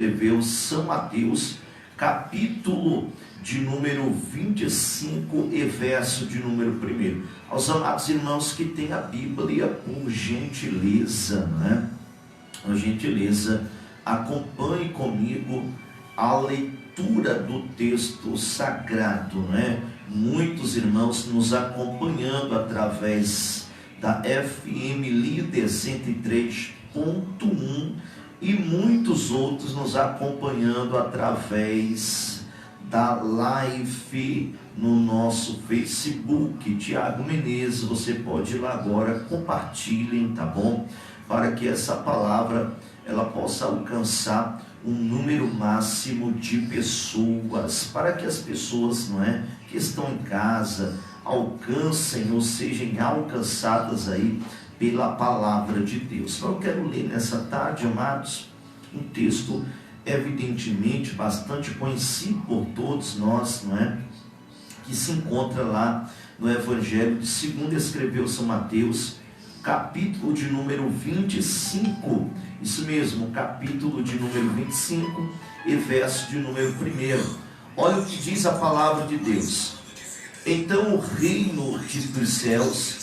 Escreveu São Mateus, capítulo de número 25 e verso de número 1. Aos amados irmãos que têm a Bíblia, por gentileza, por gentileza, acompanhe comigo a leitura do texto sagrado, Muitos irmãos nos acompanhando através da FM Líder 103.1 e muitos outros nos acompanhando através da live no nosso Facebook. Tiago Menezes, você pode ir lá agora, compartilhem, tá bom? Para que essa palavra ela possa alcançar um número máximo de pessoas, para que as pessoas, que estão em casa alcancem ou sejam alcançadas aí pela palavra de Deus. Eu quero ler nessa tarde, amados, um texto evidentemente bastante conhecido por todos nós, que se encontra lá no Evangelho de segundo escreveu São Mateus, capítulo de número 25, isso mesmo, capítulo de número 25 e verso de número 1. Olha o que diz a palavra de Deus: então o reino dos céus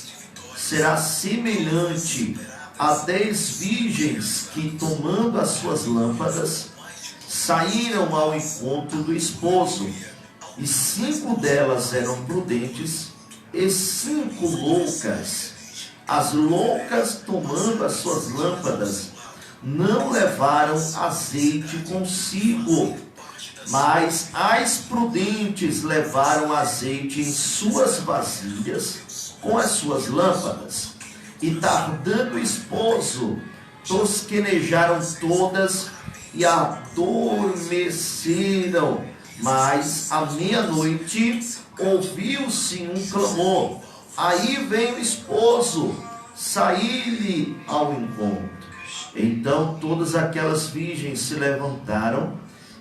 será semelhante a 10 virgens que, tomando as suas lâmpadas, saíram ao encontro do esposo, e 5 delas eram prudentes e 5 loucas. As loucas, tomando as suas lâmpadas, não levaram azeite consigo, mas as prudentes levaram azeite em suas vasilhas com as suas lâmpadas. E tardando o esposo, tosquenejaram todas e adormeceram. Mas à meia-noite ouviu-se um clamor: aí vem o esposo, saí-lhe ao encontro. Então todas aquelas virgens se levantaram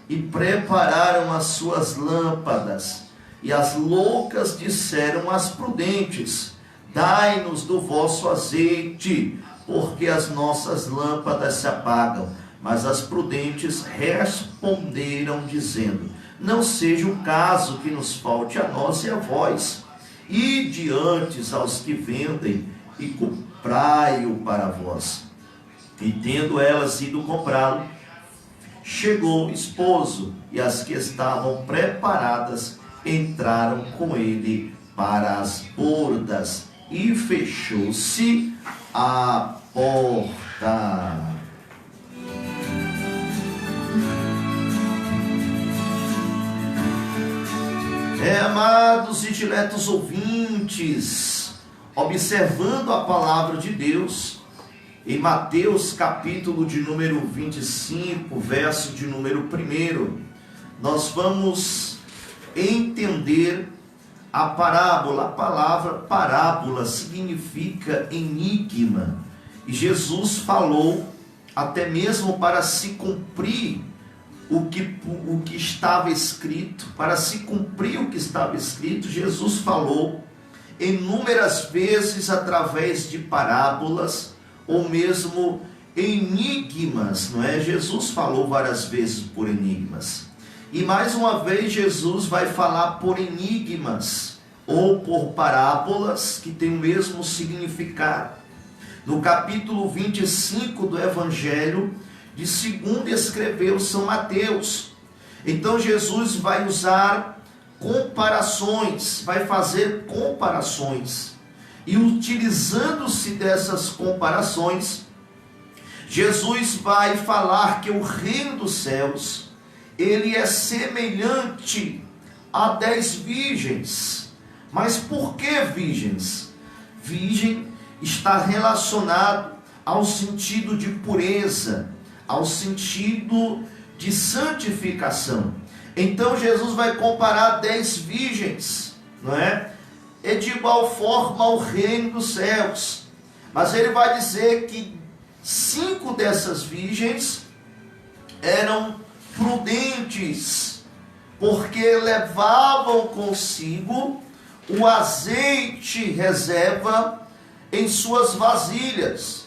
e prepararam as suas lâmpadas. E as loucas disseram às prudentes: dai-nos do vosso azeite, porque as nossas lâmpadas se apagam. Mas as prudentes responderam, dizendo: não seja o caso que nos falte a nós e a vós. Ide antes aos que vendem e comprai-o para vós. E tendo elas ido comprá-lo, chegou o esposo, e as que estavam preparadas entraram com ele para as bordas, e fechou-se a porta. Amados e diletos ouvintes, observando a palavra de Deus, em Mateus capítulo de número 25, verso de número 1, nós vamos entender a parábola. A palavra parábola significa enigma, e Jesus falou até mesmo para se cumprir o que estava escrito. Para se cumprir o que estava escrito, Jesus falou inúmeras vezes através de parábolas ou mesmo enigmas, Jesus falou várias vezes por enigmas. E mais uma vez Jesus vai falar por enigmas ou por parábolas que tem o mesmo significado. No capítulo 25 do Evangelho de segundo escreveu São Mateus. Então Jesus vai usar comparações, vai fazer comparações. E utilizando-se dessas comparações, Jesus vai falar que o reino dos céus, ele é semelhante a 10 virgens. Mas por que virgens? Virgem está relacionado ao sentido de pureza, ao sentido de santificação. Então Jesus vai comparar 10 virgens, É de igual forma ao reino dos céus. Mas ele vai dizer que 5 dessas virgens eram prudentes, porque levavam consigo o azeite reserva em suas vasilhas.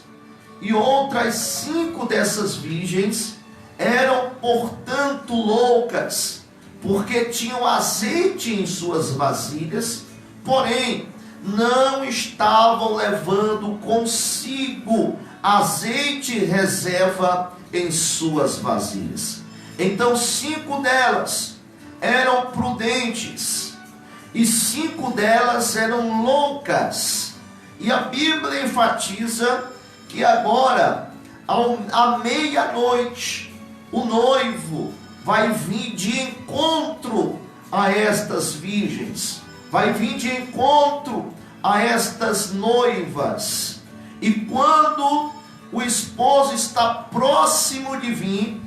E outras 5 dessas virgens eram, portanto, loucas, porque tinham azeite em suas vasilhas, porém não estavam levando consigo azeite reserva em suas vasilhas. Então 5 delas eram prudentes e 5 delas eram loucas. E a Bíblia enfatiza que agora, à meia-noite, o noivo vai vir de encontro a estas virgens, vai vir de encontro a estas noivas. E quando o esposo está próximo de vir,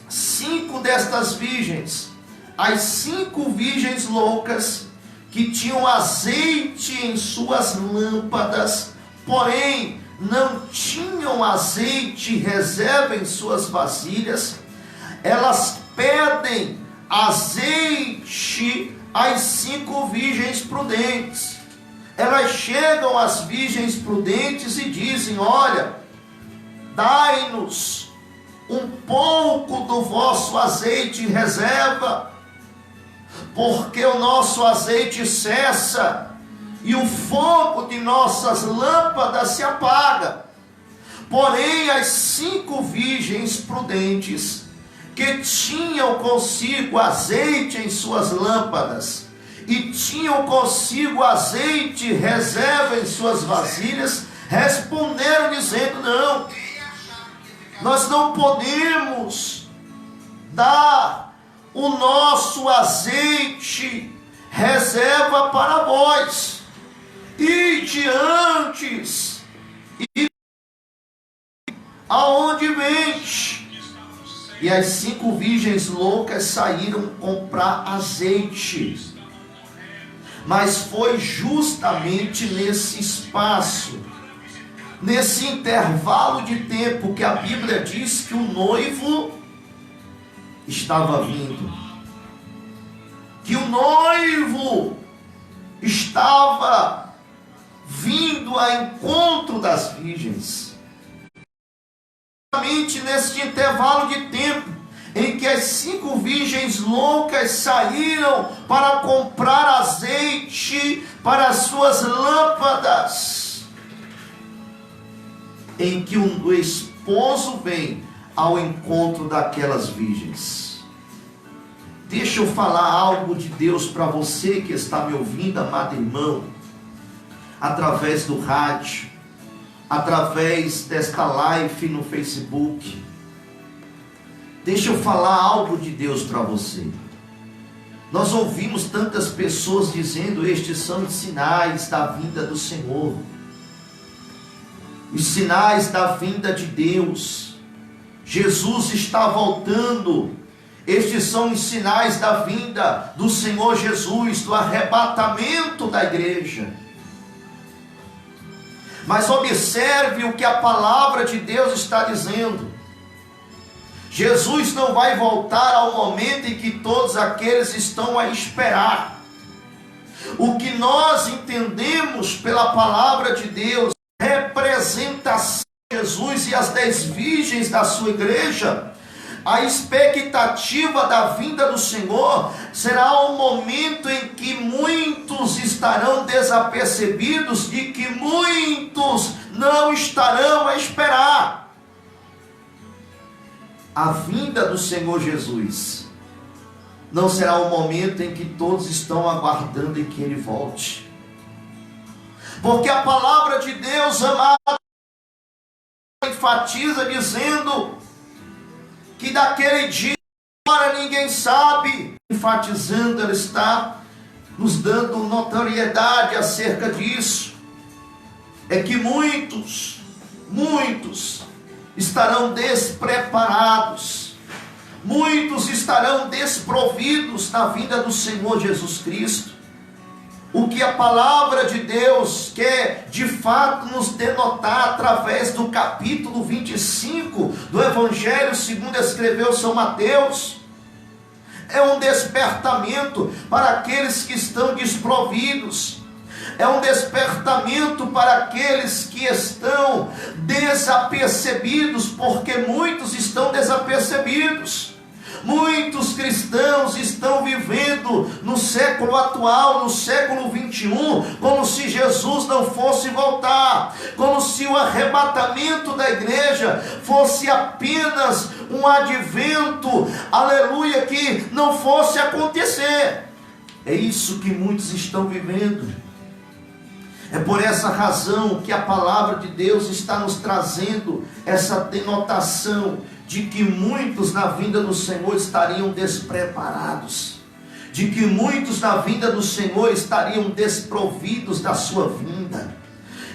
5 destas virgens, as 5 virgens loucas, que tinham azeite em suas lâmpadas, porém não tinham azeite reserva em suas vasilhas, elas pedem azeite às 5 virgens prudentes. Elas chegam às virgens prudentes e dizem: olha, dai-nos um pouco do vosso azeite em reserva, porque o nosso azeite cessa e o fogo de nossas lâmpadas se apaga. Porém, as 5 virgens prudentes, que tinham consigo azeite em suas lâmpadas, e tinham consigo azeite reserva em suas vasilhas, responderam dizendo: não, nós não podemos dar o nosso azeite reserva para vós, e antes, e aonde vens? E as 5 virgens loucas saíram comprar azeite. Mas foi justamente nesse espaço, nesse intervalo de tempo, que a Bíblia diz que o noivo estava vindo, que o noivo estava vindo ao encontro das virgens. Justamente nesse intervalo de tempo em que as 5 virgens loucas saíram para comprar azeite para as suas lâmpadas, em que o esposo vem ao encontro daquelas virgens. Deixa eu falar algo de Deus para você que está me ouvindo, amado irmão, através do rádio, através desta live no Facebook. Deixa eu falar algo de Deus para você. Nós ouvimos tantas pessoas dizendo: estes são os sinais da vinda do Senhor, os sinais da vinda de Deus. Jesus está voltando. Estes são os sinais da vinda do Senhor Jesus, do arrebatamento da igreja. Mas observe o que a palavra de Deus está dizendo. Jesus não vai voltar ao momento em que todos aqueles estão a esperar. O que nós entendemos pela palavra de Deus, representação de Jesus e as 10 virgens da sua igreja, a expectativa da vinda do Senhor será um momento em que muitos estarão desapercebidos e que muitos não estarão a esperar. A vinda do Senhor Jesus não será um momento em que todos estão aguardando em que Ele volte, porque a palavra de Deus, amado, enfatiza dizendo que daquele dia agora ninguém sabe. Enfatizando, ela está nos dando notoriedade acerca disso. É que muitos estarão despreparados, muitos estarão desprovidos na vinda do Senhor Jesus Cristo. O que a palavra de Deus quer de fato nos denotar através do capítulo 25 do Evangelho segundo escreveu São Mateus, é um despertamento para aqueles que estão desprovidos, É um despertamento para aqueles que estão desapercebidos, porque muitos estão desapercebidos. Muitos cristãos estão vivendo no século atual, no século 21, como se Jesus não fosse voltar, como se o arrebatamento da igreja fosse apenas um advento, aleluia, que não fosse acontecer. É isso que muitos estão vivendo. É por essa razão que a palavra de Deus está nos trazendo essa denotação de que muitos na vinda do Senhor estariam despreparados, de que muitos na vinda do Senhor estariam desprovidos da sua vinda.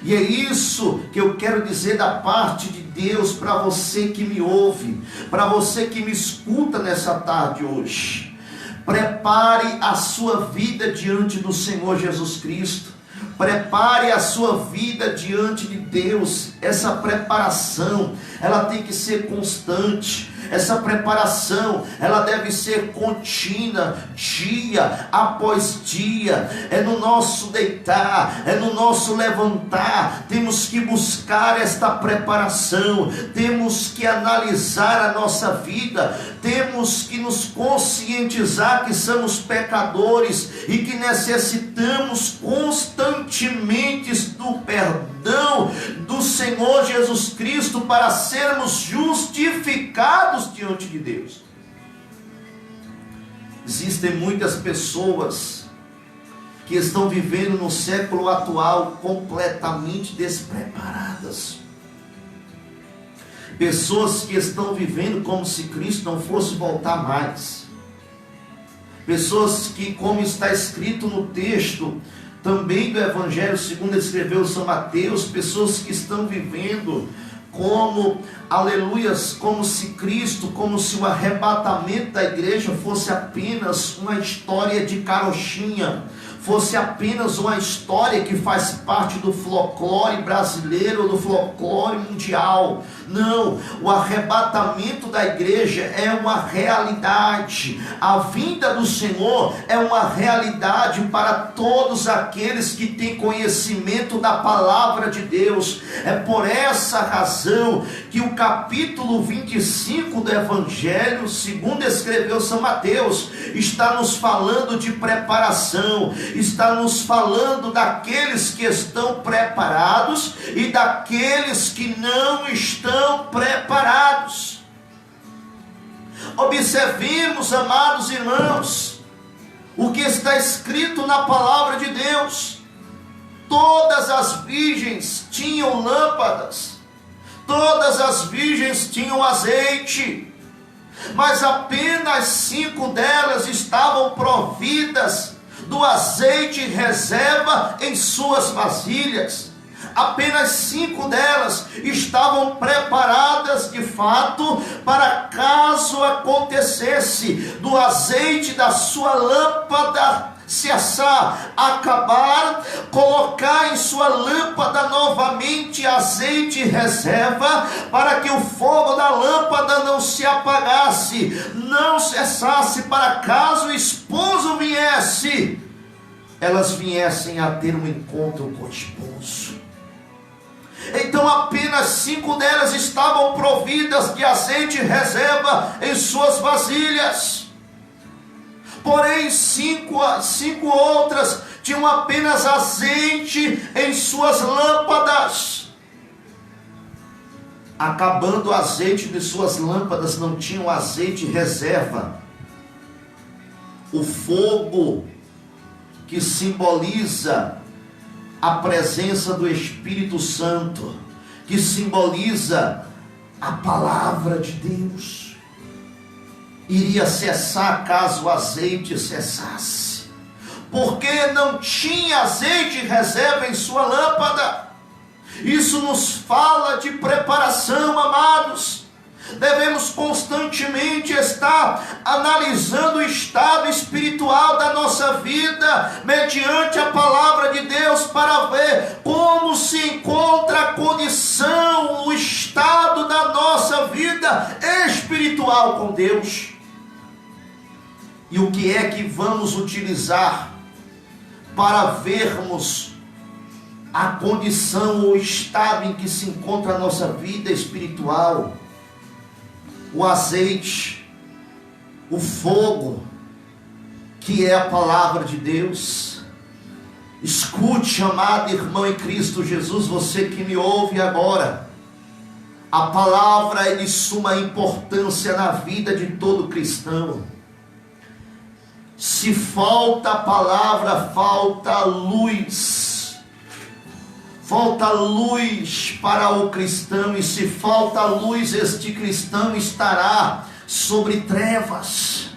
E é isso que eu quero dizer da parte de Deus para você que me ouve, para você que me escuta nessa tarde hoje. Prepare a sua vida diante do Senhor Jesus Cristo. Prepare a sua vida diante de Deus. Essa preparação, ela tem que ser constante. Essa preparação, ela deve ser contínua, dia após dia. É no nosso deitar, é no nosso levantar. Temos que buscar esta preparação. Temos que analisar a nossa vida. Temos que nos conscientizar que somos pecadores e que necessitamos constantemente do perdão do Senhor Jesus Cristo para sermos justificados diante de Deus. Existem muitas pessoas que estão vivendo no século atual completamente despreparadas. Pessoas que estão vivendo como se Cristo não fosse voltar mais. Pessoas que, como está escrito no texto também do Evangelho segundo escreveu São Mateus, pessoas que estão vivendo como, aleluias, como se Cristo, como se o arrebatamento da igreja fosse apenas uma história de carochinha, fosse apenas uma história que faz parte do folclore brasileiro ou do folclore mundial. Não, o arrebatamento da igreja é uma realidade. A vinda do Senhor é uma realidade para todos aqueles que têm conhecimento da palavra de Deus. É por essa razão que o capítulo 25 do Evangelho, segundo escreveu São Mateus, está nos falando de preparação, está nos falando daqueles que estão preparados e daqueles que não estão preparados. Observemos, amados irmãos, o que está escrito na palavra de Deus. Todas as virgens tinham lâmpadas, todas as virgens tinham azeite, mas apenas 5 delas estavam providas do azeite reserva em suas vasilhas. Apenas 5 delas estavam preparadas de fato para caso acontecesse do azeite da sua lâmpada cessar, acabar, colocar em sua lâmpada novamente azeite reserva, para que o fogo da lâmpada não se apagasse, não cessasse, para caso o esposo viesse, elas viessem a ter um encontro com o esposo. Então apenas 5 delas estavam providas de azeite reserva em suas vasilhas. Porém 5 outras tinham apenas azeite em suas lâmpadas. Acabando o azeite de suas lâmpadas, não tinham azeite reserva. O fogo que simboliza a presença do Espírito Santo, que simboliza a palavra de Deus, iria cessar caso o azeite cessasse, porque não tinha azeite reserva em sua lâmpada. Isso nos fala de preparação, amados. Devemos constantemente estar analisando o estado espiritual da nossa vida, mediante a palavra de Deus, para ver como se encontra a condição, o estado da nossa vida espiritual com Deus. E o que é que vamos utilizar para vermos a condição ou estado em que se encontra a nossa vida espiritual, o azeite, o fogo, que é a palavra de Deus. Escute, amado irmão em Cristo Jesus, você que me ouve agora, a palavra é de suma importância na vida de todo cristão. Se falta a palavra, falta luz. Falta luz para o cristão, e se falta luz, este cristão estará sobre trevas.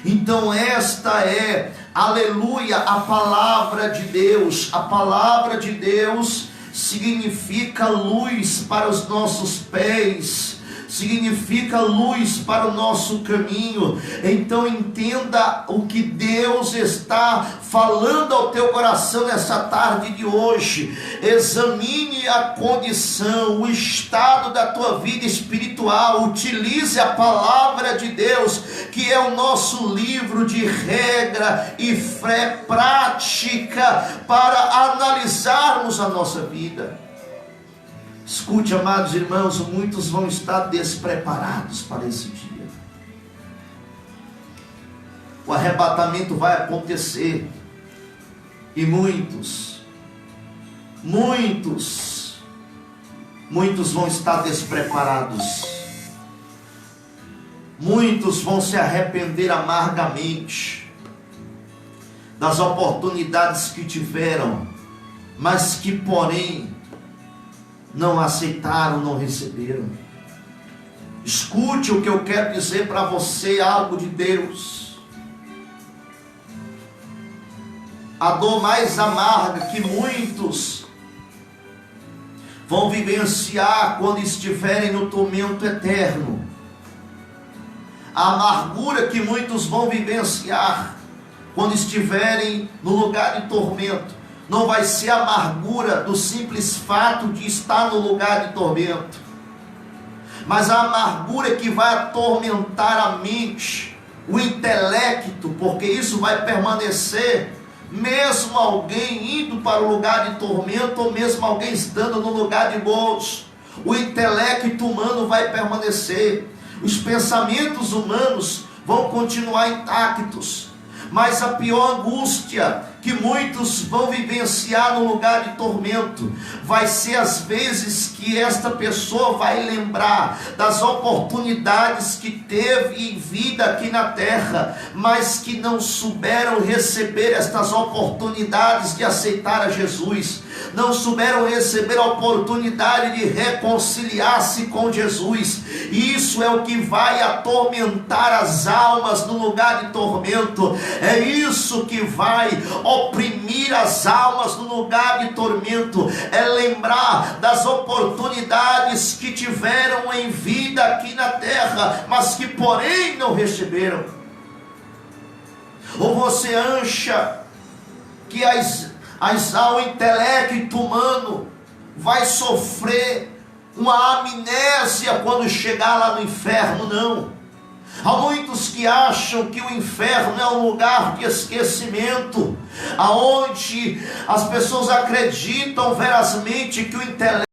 Então esta é, aleluia, a palavra de Deus. A palavra de Deus significa luz para os nossos pés, significa luz para o nosso caminho. Então entenda o que Deus está falando ao teu coração nessa tarde de hoje. Examine a condição, o estado da tua vida espiritual. Utilize a palavra de Deus, que é o nosso livro de regra e fé prática para analisarmos a nossa vida. Escute, amados irmãos, muitos vão estar despreparados para esse dia. O arrebatamento vai acontecer e muitos vão estar despreparados. Muitos vão se arrepender amargamente das oportunidades que tiveram, mas que porém não aceitaram, não receberam. Escute o que eu quero dizer para você, algo de Deus. A dor mais amarga que muitos vão vivenciar quando estiverem no tormento eterno, a amargura que muitos vão vivenciar quando estiverem no lugar de tormento, não vai ser a amargura do simples fato de estar no lugar de tormento, mas a amargura que vai atormentar a mente, o intelecto, porque isso vai permanecer, mesmo alguém indo para o lugar de tormento, ou mesmo alguém estando no lugar de gozo. O intelecto humano vai permanecer, os pensamentos humanos vão continuar intactos, mas a pior angústia que muitos vão vivenciar no lugar de tormento vai ser as vezes que esta pessoa vai lembrar das oportunidades que teve em vida aqui na terra, mas que não souberam receber estas oportunidades de aceitar a Jesus, não souberam receber a oportunidade de reconciliar-se com Jesus. E isso é o que vai atormentar as almas no lugar de tormento, é isso que vai oprimir as almas no lugar de tormento, é lembrar das oportunidades que tiveram em vida aqui na terra, mas que porém não receberam. Ou você acha que o intelecto humano vai sofrer uma amnésia quando chegar lá no inferno? Não. Há muitos que acham que o inferno é um lugar de esquecimento, aonde as pessoas acreditam verazmente que o intelecto